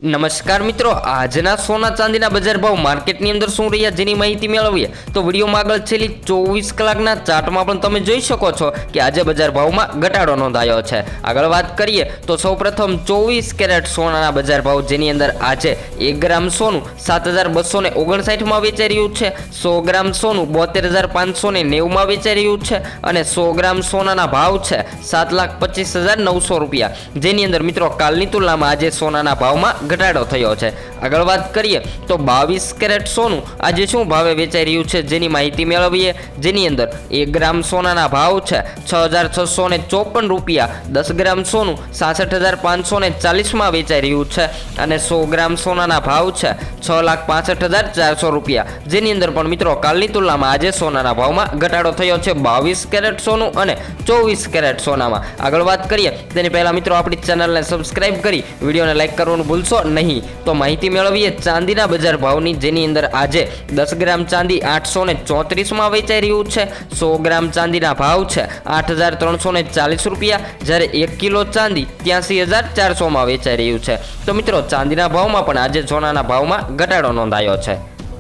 નમસ્કાર મિત્રો, આજના સોના ચાંદીના બજાર ભાવ માર્કેટની અંદર શું રહ્યા જેની માહિતી મેળવીએ તો વિડીયોમાં આગળ છેલ્લી 24 કલાકના ચાર્ટમાં પણ તમે જોઈ શકો છો કે આજે બજાર ભાવમાં ઘટાડો નોંધાયો છે। આગળ વાત કરીએ તો સૌપ્રથમ 24 કેરેટ સોનાના બજાર ભાવ જેની અંદર આજે 1 ગ્રામ સોનું 7259માં વેચાઈ રહ્યું છે, 100 ગ્રામ સોનું 72590માં વેચાઈ રહ્યું છે અને 100 ગ્રામ સોનાના ભાવ છે 7,25,900 રૂપિયા, જેની અંદર મિત્રો કાલની તુલનામાં આજે સોનાના ભાવમાં ઘટાડો થયો છે। આગળ વાત કરીએ તો 22 કેરેટ સોનું આજે શું ભાવે વેચાઈ રહ્યું છે જેની માહિતી મેળવીએ, જેની અંદર 1 ગ્રામ સોનાના ભાવ છે 6,654 રૂપિયા, 10 ગ્રામ સોનું 66,540માં વેચાઈ રહ્યું છે અને 100 ગ્રામ સોનાના ભાવ છે 6,65,400 રૂપિયા, જેની અંદર પણ મિત્રો કાલની તુલનામાં આજે સોનાના ભાવમાં ઘટાડો થયો છે 22 કેરેટ સોનું અને 24 કેરેટ સોનામાં। આગળ વાત કરીએ તેની પહેલા મિત્રો આપણી ચેનલને સબસ્ક્રાઇબ કરી વિડીયોને લાઈક કરવાનું ભૂલશો નહીં। તો માહિતી મેળવીએ ચાંદીના બજાર ભાવની, જેની અંદર આજે 10 ગ્રામ ચાંદી 834માં વેચાઈ રહ્યું છે, 100 ગ્રામ ચાંદીના ભાવ છે 8,340 રૂપિયા, જ્યારે 1 કિલો ચાંદી 83,400માં વેચાઈ રહ્યું છે। તો મિત્રો ચાંદીના ભાવમાં પણ આજે સોનાના ભાવમાં ઘટાડો નોંધાયો છે।